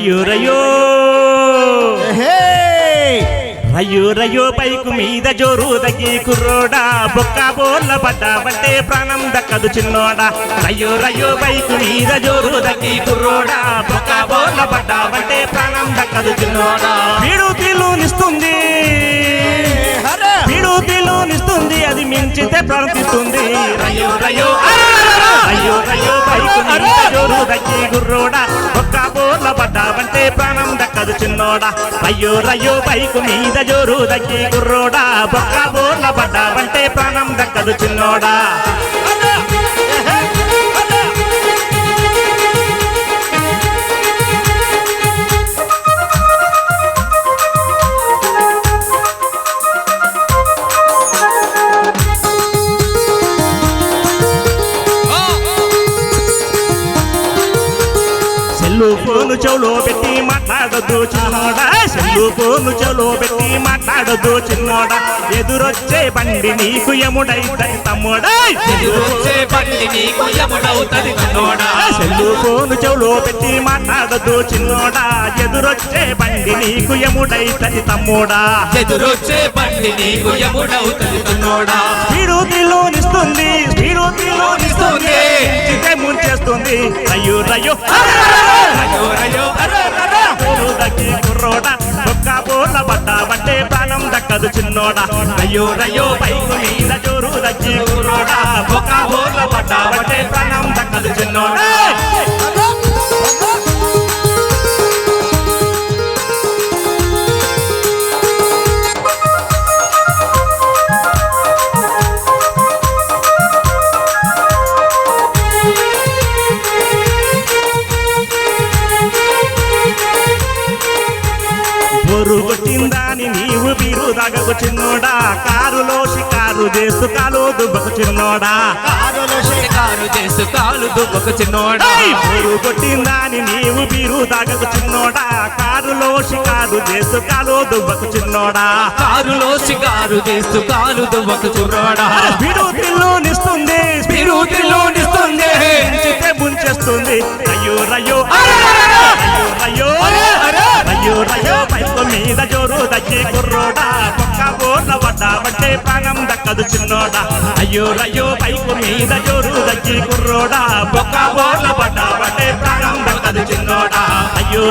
రయ్యో రయ్యో రయ్యో రయ్యో bike మీద జోరు తగ్గి కుర్రోడా బొక్క బోర్ల పడ్డావంటే ప్రాణం దక్కదు చిన్నోడా రయ్యో రయ్యో బైకు మీద జోరు తగ్గి కుర్రోడా బొక్క బోర్ల పడ్డావంటే ప్రాణం దక్కదు చిన్నోడా పీడుతిలోనిస్తుంది పీడుతిలోనిస్తుంది అది మించితే ప్రాణిస్తుంది రయ్యో రయ్యో రయ్యో రయ్యో బైకు మీద జోరు తగ్గి కుర్రోడా బొక్క బోర్ల పడ్డావంటే ప్రాణం దక్కదు చిన్నోడా అయ్యో రయ్యో బైకు మీద జోరు తగ్గి కుర్రోడా బొక్క బోర్ల పడ్డావంటే ప్రాణం దక్కదు చిన్నోడా సెల్లు ఫోను చెవులో పెట్టి మాట్లాడొద్దు చిన్నోడా సెల్లు ఫోను చెవులో పెట్టి మాట్లాడొద్దు చిన్నోడా ఎదురొచ్చే బండి నీకు యముడైతది తమ్ముడా ఎదురొచ్చే బండి నీకు యముడవుతది చిన్నోడా సెల్లు ఫోను చెవులో పెట్టి మాట్లాడొద్దు చిన్నోడా ఎదురొచ్చే బండి నీకు యముడైతది తమ్ముడా ఎదురొచ్చే బండి నీకు యముడవుతది చిన్నోడా స్పీడుతిలోనిస్తుంది స్పీడుతిలోనిస్తుంది ముంచేస్తుంది రయ్యో రయ్యో రయ్యో రయ్యో దక్కి కుర్రోడా బొక్క బోర్ల పడ్డావంటే ప్రాణం దక్కదు చిన్నోడా రయ్యో రయ్యో బైకు మీద జోరు దక్కి కుర్రోడా బొక్క బోర్ల పడ్డావంటే ప్రాణం దక్కదు చిన్నోడా బొరు కొట్టిందాని నీవు బీరు దాగకు చిన్నోడా కారులో షికారు చేస్తూ కాలు దుబ్బకు చిన్నోడా కారులో షికారు చేస్తూ కాలు దుబ్బకు చిన్నోడా బొరు కొట్టిందాని నీవు బీరు దాగకు చిన్నోడా కారులో షికారు చేస్తూ కాలు దుబ్బకు చిన్నోడా కారులో షికారు చేస్తూ కాలు దుబ్బకు చిన్నోడా స్పీడుతిలోనిస్తుంది స్పీడుతిలోనిస్తుంది ముంచేస్తుంది రయ్యో రయ్యో రయ్యో రయ్యో రయ్యో బైకు మీద జోరు తగ్గి కుర్రోడా బొక్క బోర్ల పడ్డావంటే ప్రాణం దక్కదు చిన్నోడా అయ్యో రయ్యో బైకు మీద జోరు తగ్గి కుర్రోడా బొక్క బోర్ల పడ్డావంటే ప్రాణం దక్కదు చిన్నోడా